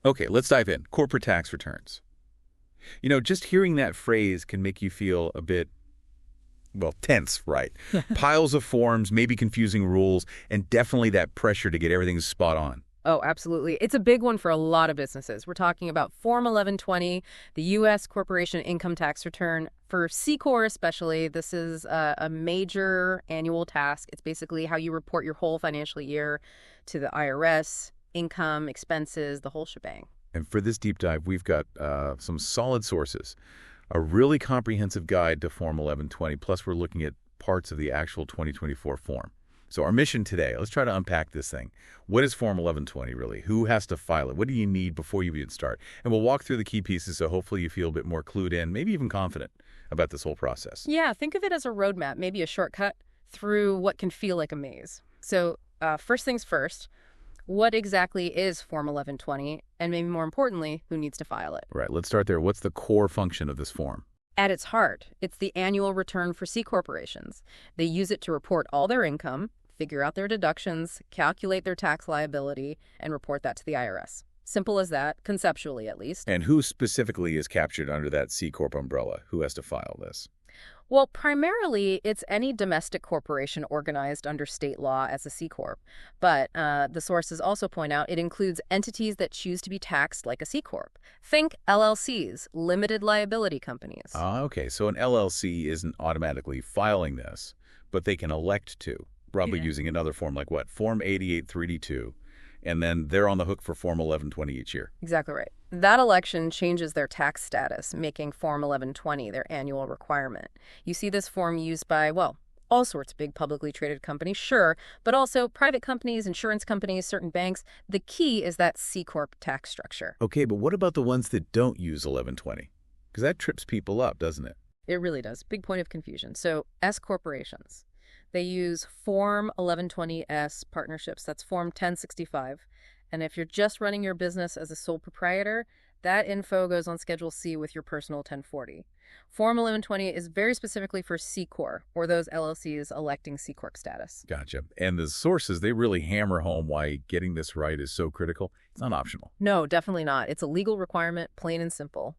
Okay, let's dive in. Corporate tax returns. Just hearing that phrase can make you feel a bit, well, tense, right? Piles of forms, maybe confusing rules, and definitely that pressure to get everything spot on. Oh, absolutely. It's a big one for a lot of businesses. We're talking about Form 1120, the U.S. corporation income tax return. For C Corp especially, this is a major annual task. It's basically how you report your whole financial year to the IRS, income, expenses, the whole shebang. And for this deep dive, we've got some solid sources, a really comprehensive guide to Form 1120, plus we're looking at parts of the actual 2024 form. So our mission today, let's try to unpack this thing. What is Form 1120 really? Who has to file it? What do you need before you even start? And we'll walk through the key pieces so hopefully you feel a bit more clued in, maybe even confident about this whole process. Yeah, think of it as a roadmap, maybe a shortcut through what can feel like a maze. So first things first, what exactly is Form 1120? And maybe more importantly, who needs to file it? Right, let's start there. What's the core function of this form? At its heart, it's the annual return for C corporations. They use it to report all their income, figure out their deductions, calculate their tax liability, and report that to the IRS. Simple as that, conceptually at least. And who specifically is captured under that C Corp umbrella? Who has to file this? Well, primarily, it's any domestic corporation organized under state law as a C Corp. But the sources also point out it includes entities that choose to be taxed like a C Corp. Think LLCs, limited liability companies. Okay, so an LLC isn't automatically filing this, but they can elect to, probably Yeah. using another form like what? Form 883D2, and then they're on the hook for Form 1120 each year. Exactly right. That election changes their tax status, making Form 1120 their annual requirement. You see this form used by, well, all sorts of big publicly traded companies, sure, but also private companies, insurance companies, certain banks. The key is that C Corp tax structure. Okay, but what about the ones that don't use 1120? Because that trips people up, doesn't it? It really does. Big point of confusion. So S corporations, they use Form 1120S partnerships. That's Form 1065. And if you're just running your business as a sole proprietor, that info goes on Schedule C with your personal 1040. Form 1120 is very specifically for C Corp, or those LLCs electing C Corp status. Gotcha. And the sources, they really hammer home why getting this right is so critical. It's not optional. No, definitely not. It's a legal requirement, plain and simple.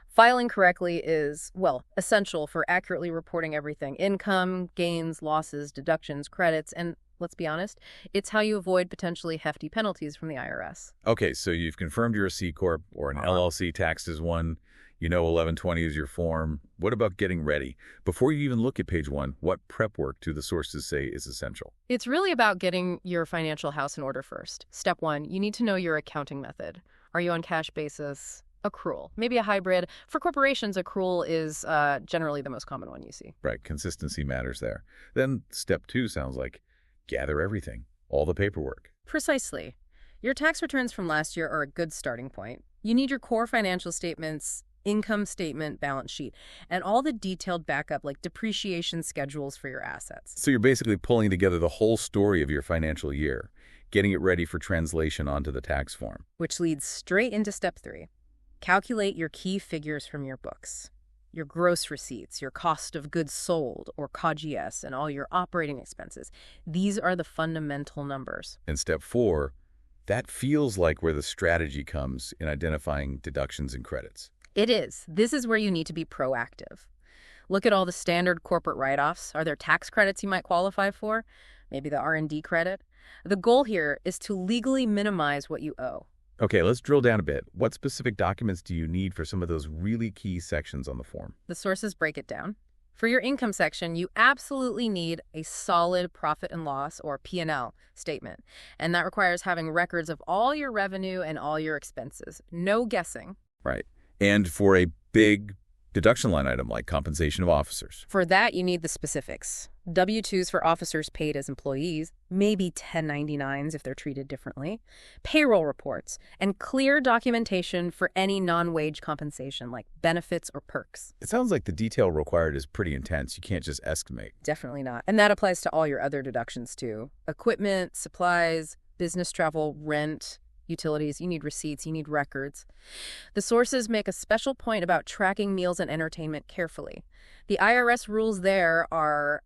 Filing correctly is, well, essential for accurately reporting everything: income, gains, losses, deductions, credits, and let's be honest, it's how you avoid potentially hefty penalties from the IRS. Okay, so you've confirmed you're a C Corp or an LLC taxed as one. You know 1120 is your form. What about getting ready? Before you even look at page one, what prep work do the sources say is essential? It's really about getting your financial house in order first. Step one, you need to know your accounting method. Are you on cash basis? Accrual, maybe a hybrid. For corporations, accrual is generally the most common one you see. Right, consistency matters there. Then step two sounds like gather everything, all the paperwork. Precisely. Your tax returns from last year are a good starting point. You need your core financial statements, income statement, balance sheet, and all the detailed backup like depreciation schedules for your assets. So you're basically pulling together the whole story of your financial year, getting it ready for translation onto the tax form. Which leads straight into step three. Calculate your key figures from your books. Your gross receipts, your cost of goods sold, or COGS, and all your operating expenses. These are the fundamental numbers. And step four, that feels like where the strategy comes in identifying deductions and credits. It is. This is where you need to be proactive. Look at all the standard corporate write-offs. Are there tax credits you might qualify for? Maybe the R&D credit? The goal here is to legally minimize what you owe. Okay, let's drill down a bit. What specific documents do you need for some of those really key sections on the form? The sources break it down. For your income section, you absolutely need a solid profit and loss, or P&L, statement. And that requires having records of all your revenue and all your expenses. No guessing. Right. And for a big deduction line item like compensation of officers. For that, you need the specifics. W-2s for officers paid as employees, maybe 1099s if they're treated differently, payroll reports, and clear documentation for any non-wage compensation like benefits or perks. It sounds like the detail required is pretty intense. You can't just estimate. Definitely not. And that applies to all your other deductions too. Equipment, supplies, business travel, rent, utilities. You need receipts, you need records. The sources make a special point about tracking meals and entertainment carefully. The IRS rules there are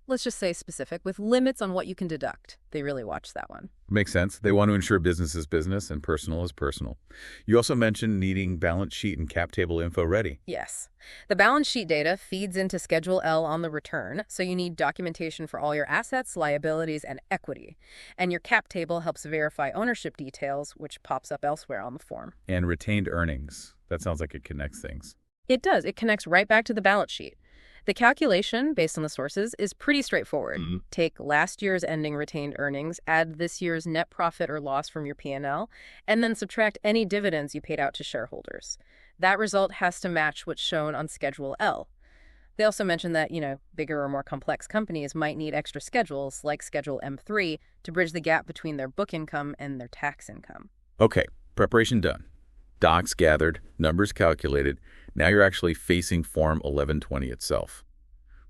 let's just say specific, with limits on what you can deduct. They really watch that one. Makes sense. They want to ensure business is business and personal is personal. You also mentioned needing balance sheet and cap table info ready. Yes. The balance sheet data feeds into Schedule L on the return, so you need documentation for all your assets, liabilities, and equity. And your cap table helps verify ownership details, which pops up elsewhere on the form. And retained earnings. That sounds like it connects things. It does. It connects right back to the balance sheet. The calculation, based on the sources, is pretty straightforward. Take last year's ending retained earnings, add this year's net profit or loss from your P&L, and then subtract any dividends you paid out to shareholders. That result has to match what's shown on Schedule L. They also mentioned that, bigger or more complex companies might need extra schedules, like Schedule M3, to bridge the gap between their book income and their tax income. Okay, preparation done. Docs gathered, numbers calculated. Now you're actually facing Form 1120 itself.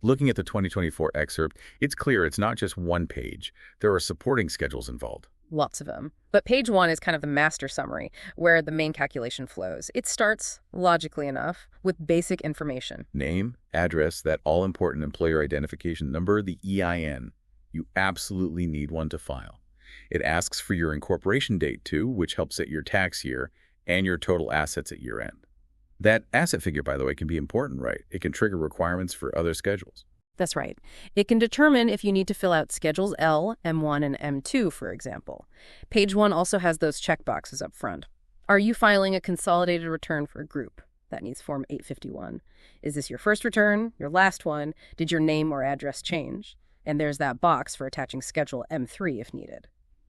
Looking at the 2024 excerpt, it's clear it's not just one page. There are supporting schedules involved. Lots of them. But page 1 is kind of the master summary, where the main calculation flows. It starts, logically enough, with basic information. Name, address, that all-important employer identification number, the EIN. You absolutely need one to file. It asks for your incorporation date, too, which helps set your tax year and your total assets at year end. That asset figure, by the way, can be important, right? It can trigger requirements for other schedules. That's right. It can determine if you need to fill out Schedules L, M1, and M2, for example. Page 1 also has those checkboxes up front. Are you filing a consolidated return for a group? That needs Form 851. Is this your first return? Your last one? Did your name or address change? And there's that box for attaching Schedule M3 if needed.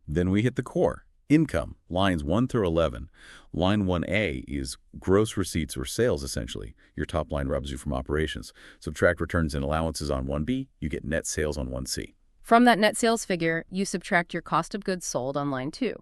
Then we hit the core. Income, lines 1 through 11. Line 1A is gross receipts or sales, essentially. Your top line robs you from operations. Subtract returns and allowances on 1B, you get net sales on 1C. From that net sales figure, you subtract your cost of goods sold on line 2.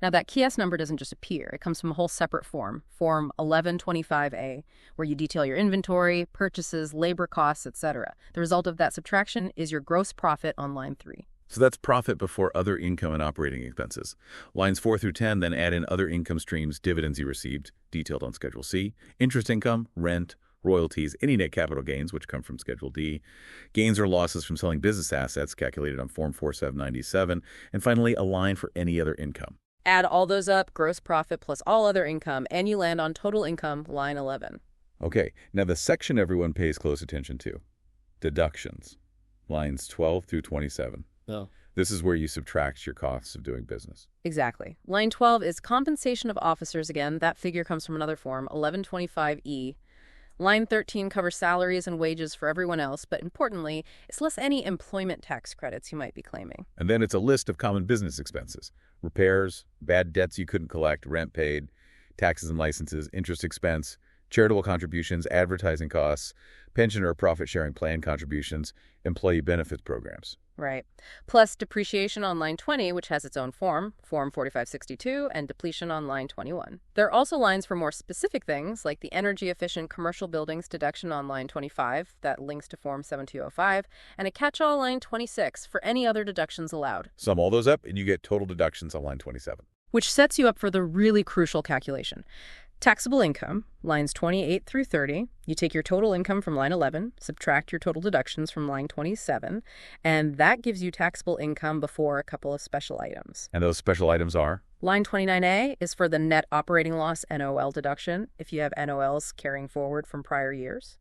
Now, that KS number doesn't just appear. It comes from a whole separate form, Form 1125A, where you detail your inventory, purchases, labor costs, etc. The result of that subtraction is your gross profit on line 3. So that's profit before other income and operating expenses. Lines 4 through 10 then add in other income streams, dividends you received, detailed on Schedule C, interest income, rent, royalties, any net capital gains, which come from Schedule D, gains or losses from selling business assets, calculated on Form 4797, and finally, a line for any other income. Add all those up, gross profit plus all other income, and you land on total income, line 11. Okay, now the section everyone pays close attention to, deductions, lines 12 through 27. Oh. This is where you subtract your costs of doing business. Exactly. Line 12 is compensation of officers again. That figure comes from another form, 1125E. Line 13 covers salaries and wages for everyone else, but importantly, it's less any employment tax credits you might be claiming. And then it's a list of common business expenses, repairs, bad debts you couldn't collect, rent paid, taxes and licenses, interest expense, charitable contributions, advertising costs, pension or profit-sharing plan contributions, employee benefits programs. Right. Plus depreciation on line 20, which has its own form, Form 4562, and depletion on line 21. There are also lines for more specific things, like the energy-efficient commercial buildings deduction on line 25, that links to Form 7205, and a catch-all line 26 for any other deductions allowed. Sum all those up, and you get total deductions on line 27. Which sets you up for the really crucial calculation. Taxable income, lines 28 through 30. You take your total income from line 11, subtract your total deductions from line 27, and that gives you taxable income before a couple of special items. And those special items are? Line 29A is for the net operating loss NOL deduction, if you have NOLs carrying forward from prior years.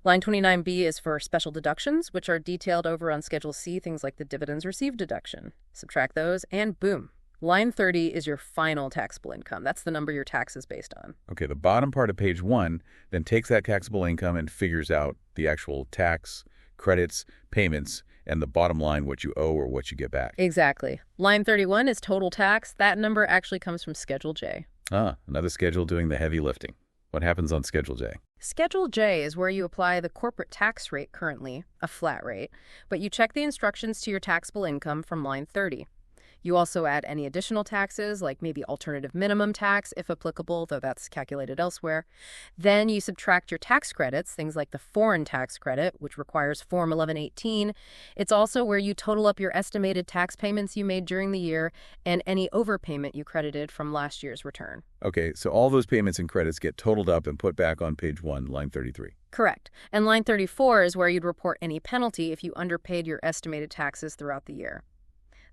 Line 29B is for special deductions, which are detailed over on Schedule C, things like the dividends received deduction. Subtract those, and boom. Line 30 is your final taxable income. That's the number your tax is based on. Okay, the bottom part of page 1 then takes that taxable income and figures out the actual tax, credits, payments, and the bottom line, what you owe or what you get back. Exactly. Line 31 is total tax. That number actually comes from Schedule J. Another schedule doing the heavy lifting. What happens on Schedule J? Schedule J is where you apply the corporate tax rate currently, a flat rate, but you check the instructions to your taxable income from line 30. You also add any additional taxes, like maybe alternative minimum tax, if applicable, though that's calculated elsewhere. Then you subtract your tax credits, things like the foreign tax credit, which requires Form 1118. It's also where you total up your estimated tax payments you made during the year and any overpayment you credited from last year's return. Okay, so all those payments and credits get totaled up and put back on page 1, line 33. Correct. And line 34 is where you'd report any penalty if you underpaid your estimated taxes throughout the year.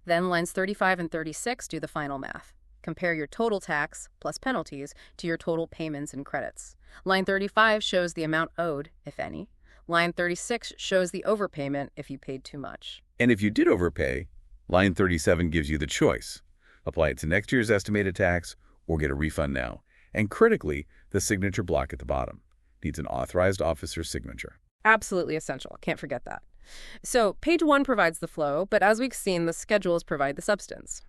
Then lines 35 and 36 do the final math. Compare your total tax plus penalties to your total payments and credits. Line 35 shows the amount owed, if any. Line 36 shows the overpayment if you paid too much. And if you did overpay, line 37 gives you the choice. Apply it to next year's estimated tax or get a refund now. And critically, the signature block at the bottom needs an authorized officer's signature. Absolutely essential. Can't forget that. So page 1 provides the flow, but as we've seen, the schedules provide the substance.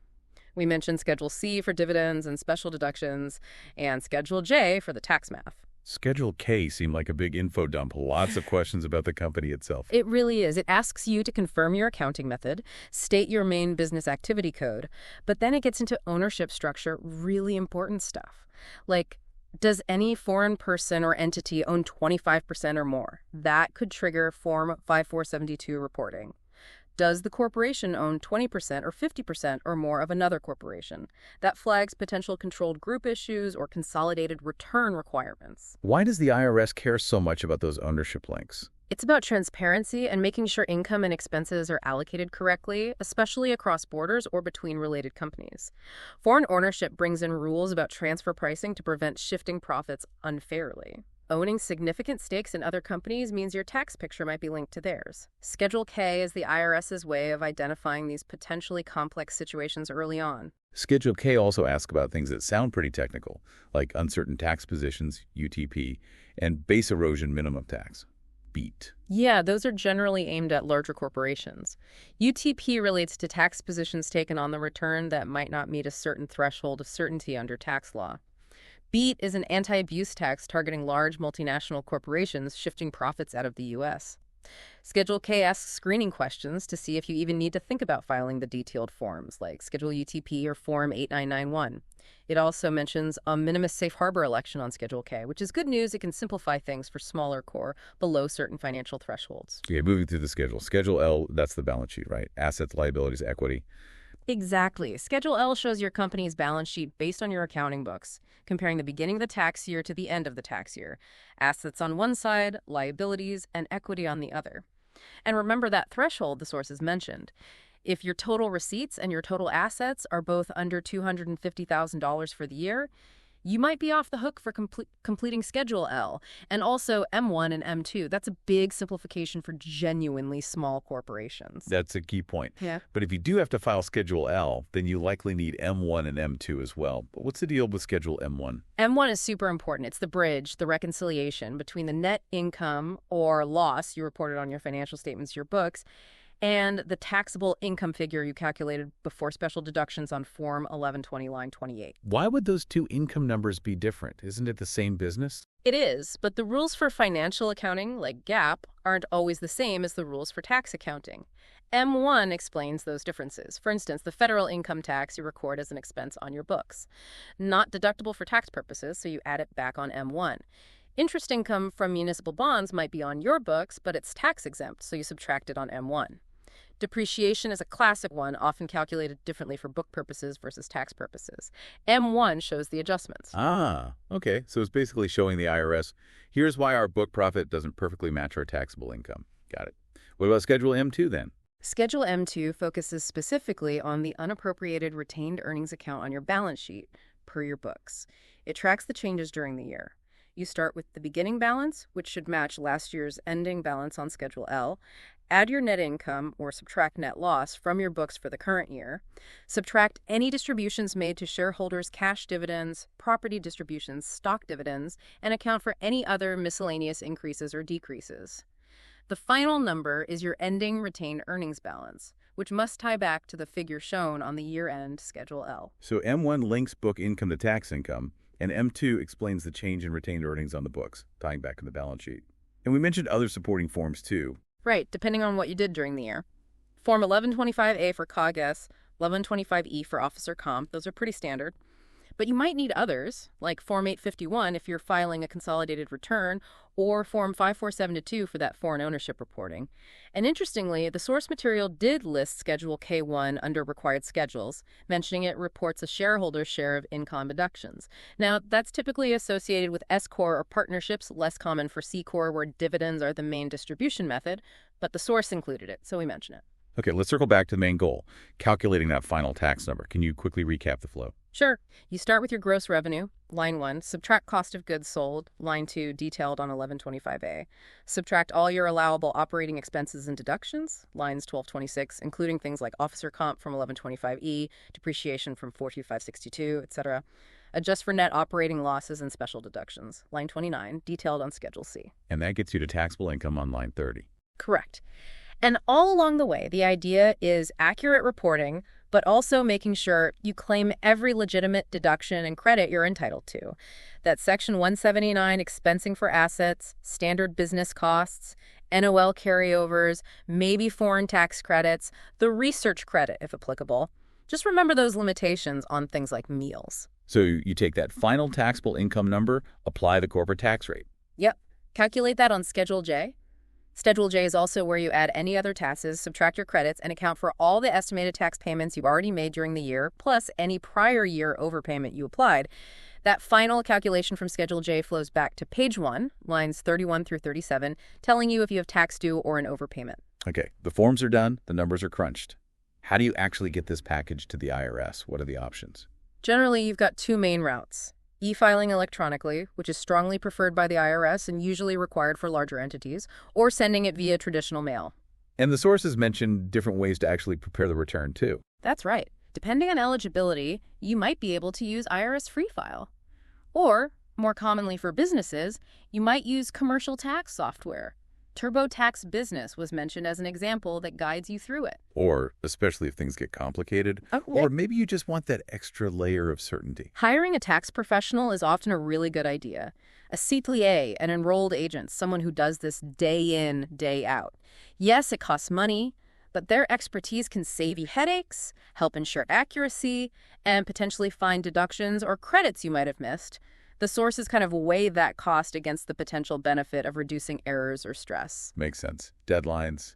We mentioned Schedule C for dividends and special deductions, and Schedule J for the tax math. Schedule K seemed like a big info dump. Lots of questions about the company itself. It really is. It asks you to confirm your accounting method, state your main business activity code, but then it gets into ownership structure, really important stuff. Like, does any foreign person or entity own 25% or more? That could trigger Form 5472 reporting. Does the corporation own 20% or 50% or more of another corporation? That flags potential controlled group issues or consolidated return requirements. Why does the IRS care so much about those ownership links? It's about transparency and making sure income and expenses are allocated correctly, especially across borders or between related companies. Foreign ownership brings in rules about transfer pricing to prevent shifting profits unfairly. Owning significant stakes in other companies means your tax picture might be linked to theirs. Schedule K is the IRS's way of identifying these potentially complex situations early on. Schedule K also asks about things that sound pretty technical, like uncertain tax positions, UTP, and base erosion minimum tax, BEAT. Yeah, those are generally aimed at larger corporations. UTP relates to tax positions taken on the return that might not meet a certain threshold of certainty under tax law. BEAT is an anti-abuse tax targeting large multinational corporations shifting profits out of the U.S. Schedule K asks screening questions to see if you even need to think about filing the detailed forms, like Schedule UTP or Form 8991. It also mentions a minimus safe harbor election on Schedule K, which is good news. It can simplify things for smaller core below certain financial thresholds. Okay, moving through the schedule. Schedule L, that's the balance sheet, right? Assets, liabilities, equity. Exactly. Schedule L shows your company's balance sheet based on your accounting books, comparing the beginning of the tax year to the end of the tax year. Assets on one side, liabilities, and equity on the other. And remember that threshold the sources mentioned. If your total receipts and your total assets are both under $250,000 for the year, you might be off the hook for completing Schedule L, and also M1 and M2. That's a big simplification for genuinely small corporations. That's a key point. Yeah. But if you do have to file Schedule L, then you likely need M1 and M2 as well. But what's the deal with Schedule M1? M1 is super important. It's the bridge, the reconciliation between the net income or loss you reported on your financial statements, your books, and the taxable income figure you calculated before special deductions on Form 1120, line 28. Why would those two income numbers be different? Isn't it the same business? It is, but the rules for financial accounting, like GAAP, aren't always the same as the rules for tax accounting. M1 explains those differences. For instance, the federal income tax you record as an expense on your books. Not deductible for tax purposes, so you add it back on M1. Interest income from municipal bonds might be on your books, but it's tax exempt, so you subtract it on M1. Depreciation is a classic one, often calculated differently for book purposes versus tax purposes. M1 shows the adjustments. Ah, okay. So it's basically showing the IRS, here's why our book profit doesn't perfectly match our taxable income. Got it. What about Schedule M2 then? Schedule M2 focuses specifically on the unappropriated retained earnings account on your balance sheet per your books. It tracks the changes during the year. You start with the beginning balance, which should match last year's ending balance on Schedule L. Add your net income or subtract net loss from your books for the current year. Subtract any distributions made to shareholders, cash dividends, property distributions, stock dividends, and account for any other miscellaneous increases or decreases. The final number is your ending retained earnings balance, which must tie back to the figure shown on the year-end Schedule L. So M1 links book income to tax income, and M2 explains the change in retained earnings on the books, tying back to the balance sheet. And we mentioned other supporting forms too. Right, depending on what you did during the year. Form 1125A for COG-S 1125E for officer comp. Those are pretty standard. But you might need others, like Form 851 if you're filing a consolidated return, or Form 5472 for that foreign ownership reporting. And interestingly, the source material did list Schedule K1 under required schedules, mentioning it reports a shareholder's share of income deductions. Now, that's typically associated with S-Corp or partnerships, less common for C-Corp where dividends are the main distribution method, but the source included it, so we mention it. Okay, let's circle back to the main goal, calculating that final tax number. Can you quickly recap the flow? Sure. You start with your gross revenue, line 1, subtract cost of goods sold, line 2, detailed on 1125A. Subtract all your allowable operating expenses and deductions, lines 1226, including things like officer comp from 1125E, depreciation from 42562, etc. Adjust for net operating losses and special deductions, line 29, detailed on Schedule C. And that gets you to taxable income on line 30. Correct. And all along the way, the idea is accurate reporting, but also making sure you claim every legitimate deduction and credit you're entitled to. That's Section 179 expensing for assets, standard business costs, NOL carryovers, maybe foreign tax credits, the research credit if applicable. Just remember those limitations on things like meals. So you take that final taxable income number, apply the corporate tax rate. Yep. Calculate that on Schedule J. Schedule J is also where you add any other taxes, subtract your credits, and account for all the estimated tax payments you've already made during the year, plus any prior year overpayment you applied. That final calculation from Schedule J flows back to page 1, lines 31 through 37, telling you if you have tax due or an overpayment. Okay, the forms are done, the numbers are crunched. How do you actually get this package to the IRS? What are the options? Generally, you've got two main routes. E-filing electronically, which is strongly preferred by the IRS and usually required for larger entities, or sending it via traditional mail. And the sources mention different ways to actually prepare the return, too. That's right. Depending on eligibility, you might be able to use IRS Free File. Or, more commonly for businesses, you might use commercial tax software. TurboTax Business was mentioned as an example that guides you through it. Or, especially if things get complicated, or maybe you just want that extra layer of certainty. Hiring a tax professional is often a really good idea. A CPA, an enrolled agent, someone who does this day in, day out. Yes, it costs money, but their expertise can save you headaches, help ensure accuracy, and potentially find deductions or credits you might have missed. The sources kind of weigh that cost against the potential benefit of reducing errors or stress. Makes sense. Deadlines,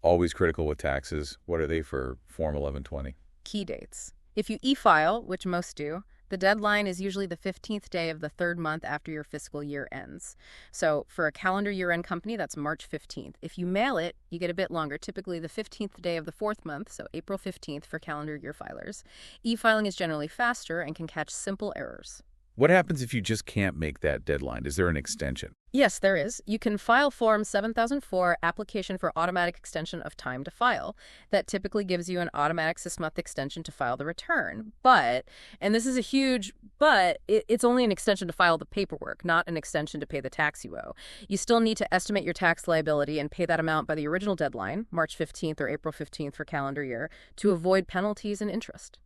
always critical with taxes. What are they for Form 1120? Key dates. If you e-file, which most do, the deadline is usually the 15th day of the third month after your fiscal year ends. So for a calendar year-end company, that's March 15th. If you mail it, you get a bit longer, typically the 15th day of the fourth month, so April 15th for calendar year filers. E-filing is generally faster and can catch simple errors. What happens if you just can't make that deadline? Is there an extension? Yes, there is. You can file Form 7004, Application for Automatic Extension of Time to File. That typically gives you an automatic 6-month extension to file the return. But, and this is a huge but, it's only an extension to file the paperwork, not an extension to pay the tax you owe. You still need to estimate your tax liability and pay that amount by the original deadline, March 15th or April 15th for calendar year, to avoid penalties and interest.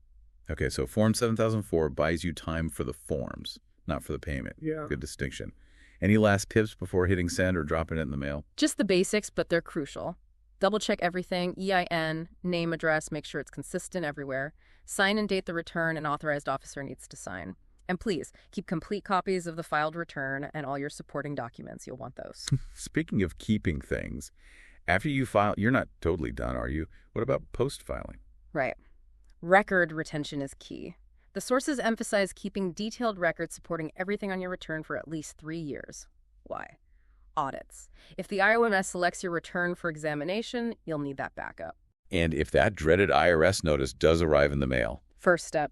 Okay, so Form 7004 buys you time for the forms, not for the payment. Yeah. Good distinction. Any last tips before hitting send or dropping it in the mail? Just the basics, but they're crucial. Double check everything, EIN, name, address, make sure it's consistent everywhere. Sign and date the return an authorized officer needs to sign. And please, keep complete copies of the filed return and all your supporting documents. You'll want those. Speaking of keeping things, after you file, you're not totally done, are you? What about post-filing? Right. Record retention is key. The sources emphasize keeping detailed records supporting everything on your return for at least 3 years. Why? Audits. If the IRS selects your return for examination, you'll need that backup. And if that dreaded IRS notice does arrive in the mail? First step,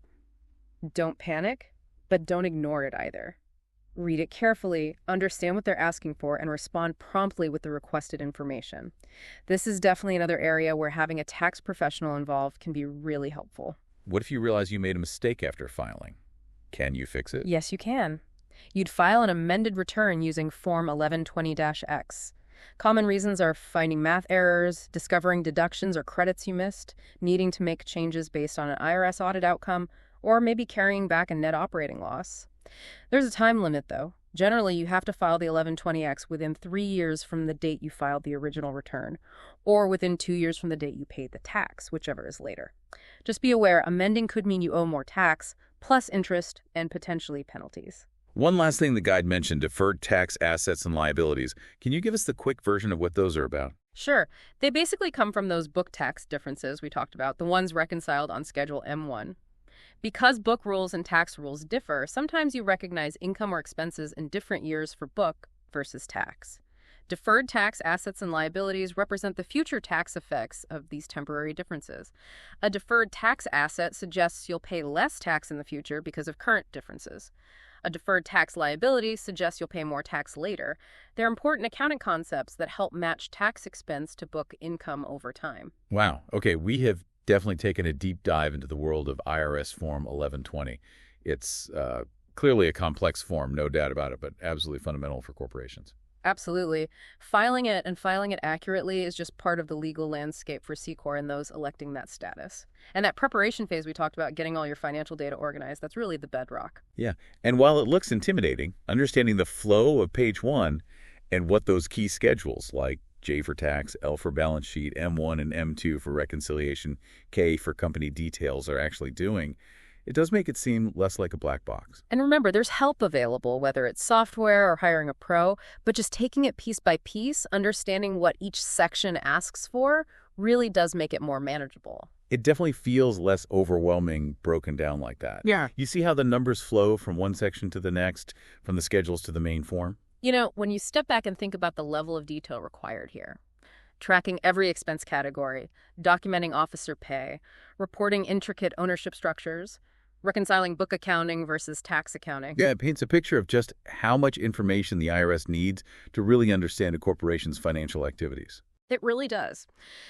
don't panic, but don't ignore it either. Read it carefully, understand what they're asking for, and respond promptly with the requested information. This is definitely another area where having a tax professional involved can be really helpful. What if you realize you made a mistake after filing? Can you fix it? Yes, you can. You'd file an amended return using Form 1120-X. Common reasons are finding math errors, discovering deductions or credits you missed, needing to make changes based on an IRS audit outcome, or maybe carrying back a net operating loss. There's a time limit, though. Generally, you have to file the 1120-X within 3 years from the date you filed the original return, or within 2 years from the date you paid the tax, whichever is later. Just be aware, amending could mean you owe more tax, plus interest and potentially penalties. One last thing the guide mentioned, deferred tax assets and liabilities. Can you give us the quick version of what those are about? Sure, they basically come from those book tax differences we talked about, the ones reconciled on Schedule M1. Because book rules and tax rules differ, sometimes you recognize income or expenses in different years for book versus tax. Deferred tax assets and liabilities represent the future tax effects of these temporary differences. A deferred tax asset suggests you'll pay less tax in the future because of current differences. A deferred tax liability suggests you'll pay more tax later. They're important accounting concepts that help match tax expense to book income over time. Wow. Okay, we have definitely taken a deep dive into the world of IRS Form 1120. It's clearly a complex form, no doubt about it, but absolutely fundamental for corporations. Absolutely. Filing it and filing it accurately is just part of the legal landscape for C Corp and those electing that status. And that preparation phase we talked about, getting all your financial data organized, that's really the bedrock. Yeah, and while it looks intimidating, understanding the flow of page one and what those key schedules like J for tax, L for balance sheet, M1 and M2 for reconciliation, K for company details are actually doing, it does make it seem less like a black box. And remember, there's help available, whether it's software or hiring a pro, but just taking it piece by piece, understanding what each section asks for, really does make it more manageable. It definitely feels less overwhelming broken down like that. Yeah. You see how the numbers flow from one section to the next, from the schedules to the main form? You know, when you step back and think about the level of detail required here, tracking every expense category, documenting officer pay, reporting intricate ownership structures, reconciling book accounting versus tax accounting. Yeah, it paints a picture of just how much information the IRS needs to really understand a corporation's financial activities. It really does.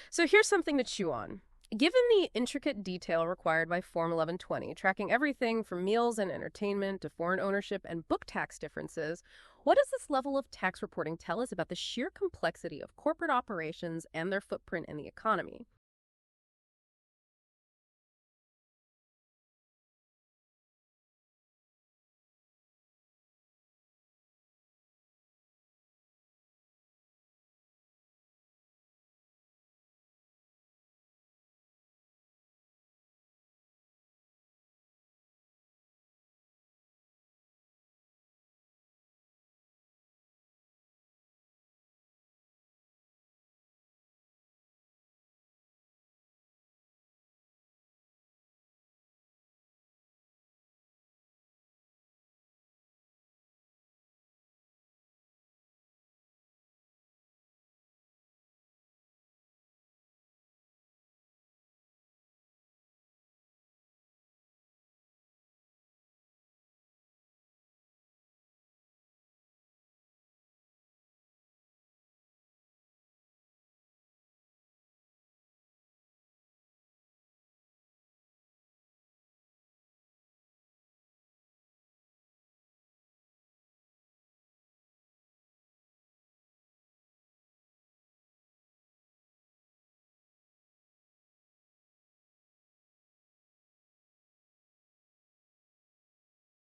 So here's something to chew on. Given the intricate detail required by Form 1120, tracking everything from meals and entertainment to foreign ownership and book tax differences, what does this level of tax reporting tell us about the sheer complexity of corporate operations and their footprint in the economy?